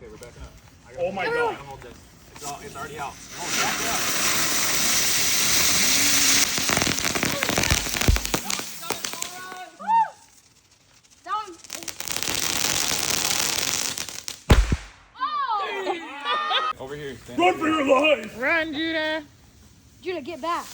Okay, we're backing up. Oh my God. Hold this. It's already out. Oh, back it up. Over here. Run for your life! Run, Judah. Judah, get back.